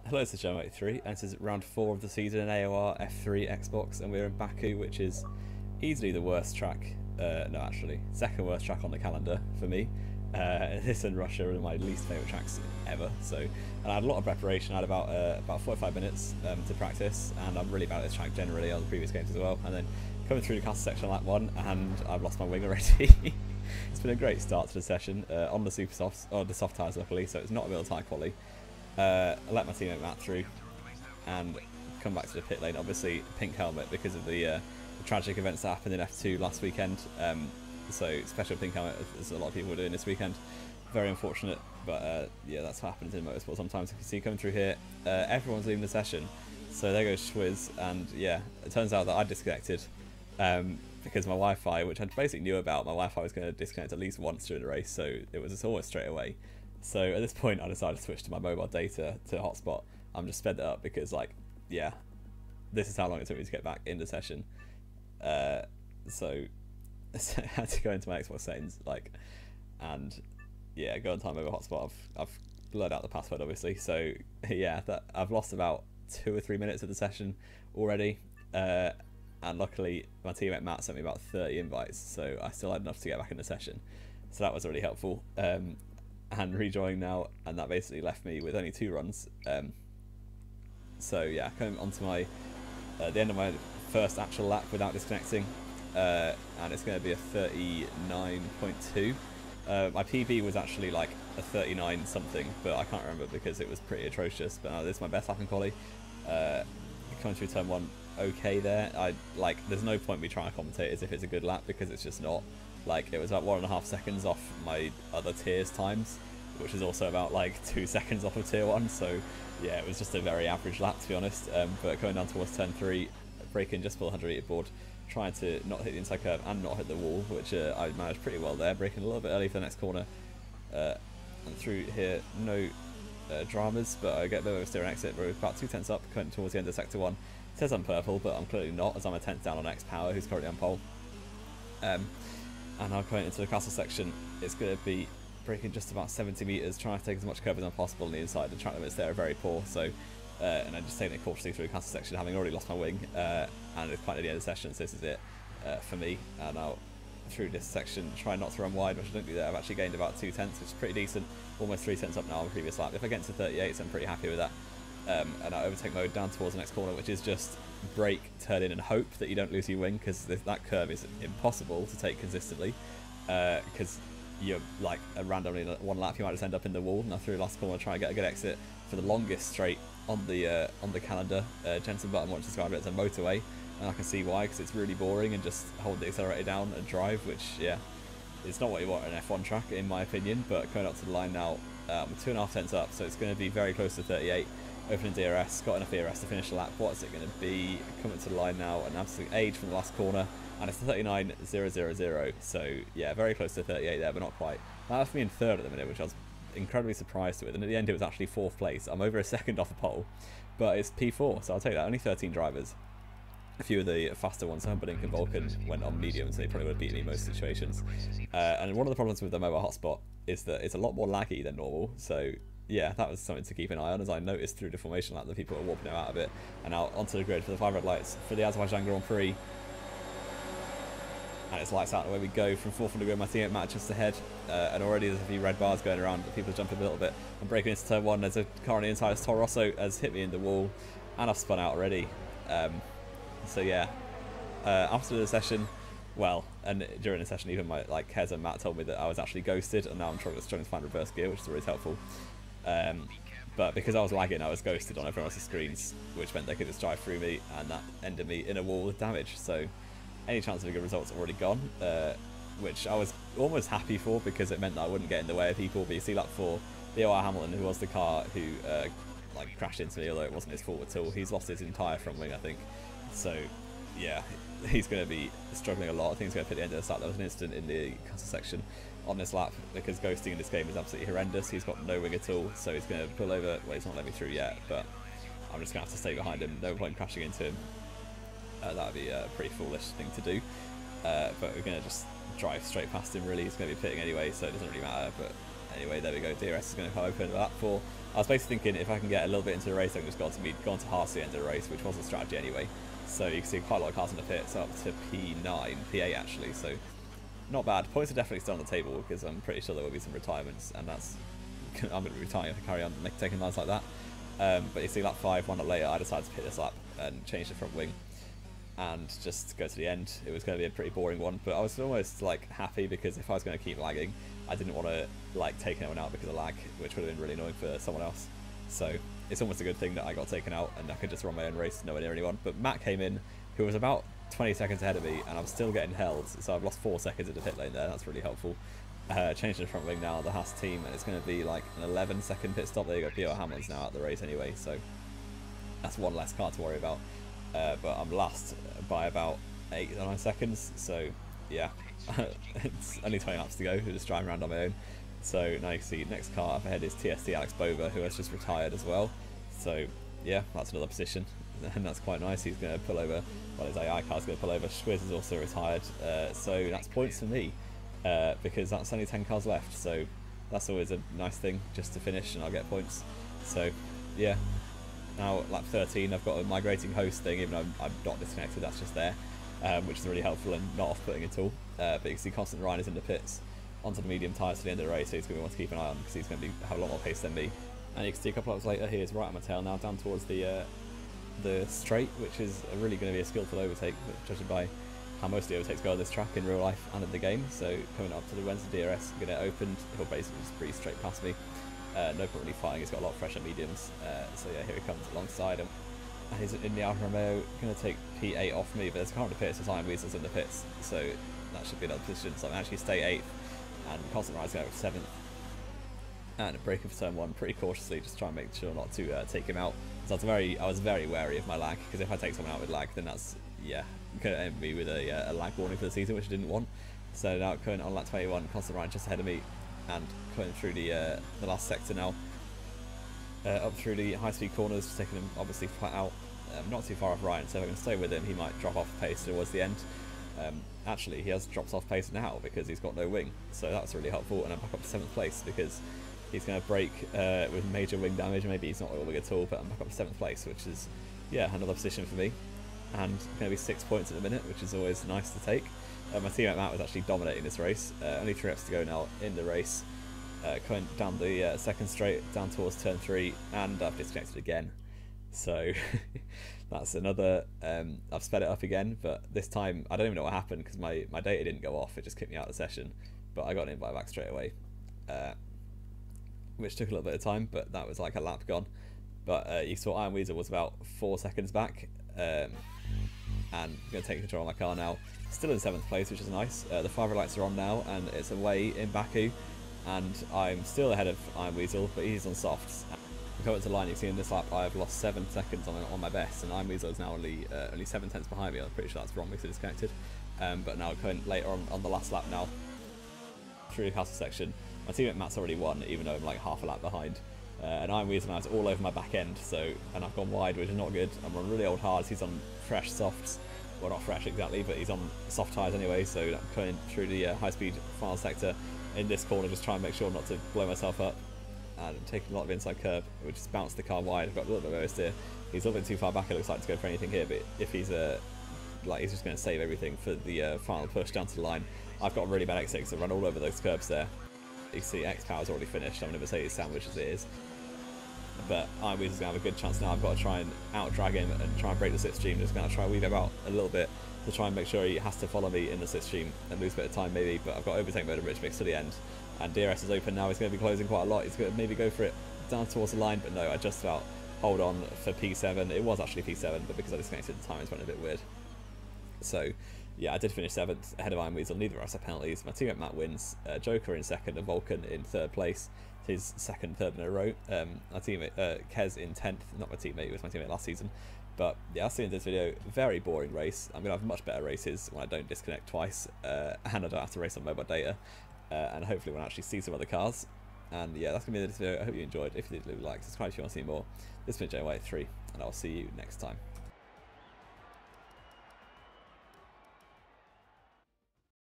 Hello, this is Joe83, and this is round 4 of the season in AOR F3 Xbox, and we're in Baku, which is easily the worst track, no actually, second worst track on the calendar for me. This and Russia are my least favourite tracks ever, so, and I had a lot of preparation. I had about 45 minutes to practice, and I'm really bad at this track generally on the previous games as well, and then coming through the castle section on lap 1, and I've lost my wing already. It's been a great start to the session, on the super softs, or the soft tyres luckily, so it's not a real tyre quality. I let my teammate Matt through and come back to the pit lane. Obviously pink helmet because of the tragic events that happened in F2 last weekend, so special pink helmet as a lot of people were doing this weekend. Very unfortunate, but yeah, that's what happens in motorsport sometimes. You can see coming through here, everyone's leaving the session, so there goes Schwiz, and yeah, it turns out that I disconnected because my Wi-Fi, which I basically knew about, my Wi-Fi was going to disconnect at least once during the race, so it was almost straight away. So at this point I decided to switch to my mobile data to hotspot. I'm just sped it up because, like, yeah, this is how long it took me to get back in the session. So I had to go into my Xbox settings, like, and yeah, go on time over hotspot. I've blurred out the password obviously, so yeah, that I've lost about 2 or 3 minutes of the session already, and luckily my teammate Matt sent me about 30 invites, so I still had enough to get back in the session, so that was really helpful. And rejoining now, and that basically left me with only 2 runs. So yeah, coming on to my the end of my first actual lap without disconnecting, and it's going to be a 39.2. My PB was actually like a 39 something, but I can't remember because it was pretty atrocious. But this is my best lap in quali. Coming through turn 1, okay there. There's no point me trying to commentate as if it's a good lap because it's just not. Like, it was about 1.5 seconds off my other tiers times, which is also about like 2 seconds off of tier 1, so yeah, it was just a very average lap to be honest. But going down towards turn 3, braking just for the 100 meter board, trying to not hit the inside curve and not hit the wall, which I managed pretty well there, braking a little bit early for the next corner, and through here, no dramas, but I get a bit of a steer and exit. We're about 2 tenths up, coming towards the end of sector 1. It says I'm purple, but I'm clearly not, as I'm a 10th down on X Power, who's currently on pole. And now going into the castle section, it's going to be braking just about 70 metres, trying to take as much curve as possible on the inside. The track limits there are very poor, so and I'm just taking it cautiously through the castle section, having already lost my wing, and it's quite near the end of the session, so this is it for me. And now through this section, try not to run wide, which I don't do there. I've actually gained about 2 tenths, which is pretty decent, almost 3 tenths up now on the previous lap. If I get to 38, so I'm pretty happy with that. And I overtake mode down towards the next corner, which is just brake, turn in and hope that you don't lose your wing, because that curve is impossible to take consistently, because you're like randomly in one lap you might just end up in the wall. Now through the last corner, try and get a good exit for the longest straight on the calendar. Jensen Button once described it as a motorway, and I can see why, because it's really boring and just hold the accelerator down and drive, which yeah, it's not what you want on an F1 track in my opinion. But coming up to the line now, we're 2.5 tenths up, so it's going to be very close to 38. Opening DRS, got enough DRS to finish the lap. What's it going to be? Coming to the line now, an absolute age from the last corner, and it's 39.000. So yeah, very close to 38 there, but not quite. That left me in 3rd at the minute, which I was incredibly surprised with. And at the end, it was actually 4th place. I'm over a second off the pole, but it's P4, so I'll take that. Only 13 drivers. A few of the faster ones, Humperdinck and Vulcan, went on medium, so they probably would have beaten me in most situations. And one of the problems with the mobile hotspot is that it's a lot more laggy than normal. So yeah, that was something to keep an eye on, as I noticed through the formation lap that people are warping out of it. And now onto the grid for the 5 red lights for the Azerbaijan Grand Prix. And it's lights out, and away we go from 4th on the grid. My teammate Matt just ahead, and already there's a few red bars going around, but people are jumping a little bit. I'm breaking into turn 1. There's a car on the inside. Toro Rosso has hit me in the wall, and I've spun out already. So yeah, after the session, well, and during the session, even my Kez and Matt told me that I was actually ghosted, and now I'm struggling to find reverse gear, which is always helpful. But because I was lagging, I was ghosted on everyone else's screens, which meant they could just drive through me, and that ended me in a wall with damage. So any chance of a good result's already gone, which I was almost happy for, because it meant that I wouldn't get in the way of people. But you see that for the AOR Hamilton, who was the car who crashed into me, although it wasn't his fault at all. He's lost his entire front wing, I think. So yeah, he's going to be struggling a lot. I think he's going to put the end of the start. There was an incident in the castle section on this lap, because ghosting in this game is absolutely horrendous. He's got no wing at all, so he's going to pull over. Well, he's not let me through yet, but I'm just going to have to stay behind him. No point crashing into him. That would be a pretty foolish thing to do. But we're going to just drive straight past him, really. He's going to be pitting anyway, so it doesn't really matter. But Anyway, there we go. DRS is going to come open lap 4. I was basically thinking if I can get a little bit into the race, I can just go on to hard to the end of the race, which was a strategy anyway. So you can see quite a lot of cars in the pits, up to P9, P8 actually. So not bad. Points are definitely still on the table because I'm pretty sure there will be some retirements, and I'm going to be retiring if I carry on taking lines like that. But you see lap 5, 1 lap later, I decided to pit this lap and change the front wing and just go to the end. It was going to be a pretty boring one, but I was almost like happy because if I was going to keep lagging, I didn't want to like take anyone out because of lag, which would have been really annoying for someone else. So it's almost a good thing that I got taken out and I could just run my own race, nowhere near anyone. But Matt came in, who was about 20 seconds ahead of me, and I'm still getting held, so I've lost 4 seconds in the pit lane there. That's really helpful. Changing the front wing now, the Haas team, and it's going to be like an 11-second pit stop. There you go, P.O. Hamlin's now at the race anyway, so that's one less car to worry about. But I'm last by about 8 or 9 seconds, so yeah, it's only 20 laps to go. We're just driving around on my own. So now you can see next car up ahead is TST Alex Bova, who has just retired as well. So yeah, that's another position, and that's quite nice. He's going to pull over, well, his AI car's going to pull over. Schwiz is also retired, so that's points for me. Because that's only 10 cars left, so that's always a nice thing just to finish and I'll get points. So yeah, now lap 13 I've got a migrating host thing, even though I'm not disconnected, that's just there, which is really helpful and not off-putting at all. But you can see Constant Ryan is in the pits onto the medium tyres to the end of the race, so he's going to want to keep an eye on because he's going to have a lot more pace than me. And you can see a couple of laps later, he's right on my tail now, down towards the straight, which is really going to be a skillful overtake, judging by how most of the overtakes go on this track in real life and in the game. So coming up to the Wednesday DRS, going to open, he'll basically just breeze straight past me. No point really fighting, he's got a lot of fresher mediums. So yeah, here he comes alongside him. And he's in the Alfa Romeo, going to take P8 off me, but there's a car in the pits, there's Iron Weasels in the pits, so that should be another position. So I'm actually stay 8th, and Constant Ride's going to go 7th. And braking for turn 1 pretty cautiously, just try and make sure not to take him out. So I was very wary of my lag, because if I take someone out with lag, then that's, yeah, going to end me with a lag warning for the season, which I didn't want. So now going on lap 21, Constant Ryan just ahead of me, and going through the last sector now, up through the high-speed corners, taking him obviously flat out, not too far off Ryan, so if I can stay with him, he might drop off pace towards the end. Actually, he has dropped off pace now because he's got no wing, so that's really helpful, and I'm back up to 7th place because he's going to break with major wing damage. Maybe he's not all wing at all, but I'm back up to 7th place, which is, yeah, another position for me. And going to be 6 points at the minute, which is always nice to take. My teammate Matt was actually dominating this race. Only 3 reps to go now in the race. Going down the second straight, down towards turn 3, and I've disconnected again. So that's another, I've sped it up again, but this time I don't even know what happened because my data didn't go off, it just kicked me out of the session. But I got an invite back straight away, which took a little bit of time, but that was like a lap gone. But you saw Iron Weasel was about 4 seconds back. And I'm going to take control of my car now. Still in 7th place, which is nice. The 5 lights are on now, and it's away in Baku. And I'm still ahead of Iron Weasel, but he's on softs. Coming to the line, you can see in this lap I have lost 7 seconds on my best, and Iron Weasel is now only 7 tenths behind me. I'm pretty sure that's wrong because it's disconnected. But now going later on the last lap now, through the castle section, my teammate Matt's already won, even though I'm like half a lap behind. And Iron Weasel now is all over my back end, so, and I've gone wide, which is not good. I'm on really old hards, he's on fresh softs. Well, not fresh exactly, but he's on soft tyres anyway, so I'm going through the high-speed final sector in this corner, just trying to make sure not to blow myself up. And I'm taking a lot of inside curb, which just bounced the car wide. I've got a little bit of oversteer. He's a little bit too far back, it looks like, to go for anything here, but if he's he's just going to save everything for the final push down to the line. I've got a really bad X6 to run all over those curbs there. You can see X-Power's already finished. I'm going to Mercedes sandwich as it is. But Iron Weasel's going to have a good chance now. I've got to try and out-drag him and try and break the slipstream. Just going to try and weave him out a little bit to try and make sure he has to follow me in the slipstream and lose a bit of time maybe. But I've got overtake mode and rich mix to the end. And DRS is open now. He's going to be closing quite a lot. He's going to maybe go for it down towards the line. But no, I just about hold on for P7. It was actually P7, but because I disconnected the time, it's went a bit weird. So yeah, I did finish 7th ahead of Iron Weasel. Neither of us have penalties. My teammate Matt wins. Joker in 2nd and Vulcan in 3rd place. His 2nd, 3rd in a row. My teammate Kez in 10th. Not my teammate, it was my teammate last season. But yeah, that's the end of this video. Very boring race. I'm going to have much better races when I don't disconnect twice. And I don't have to race on mobile data. And hopefully we'll actually see some other cars. And yeah, that's going to be the video. I hope you enjoyed. If you did, leave a like, subscribe if you want to see more. This has been JY3, and I'll see you next time.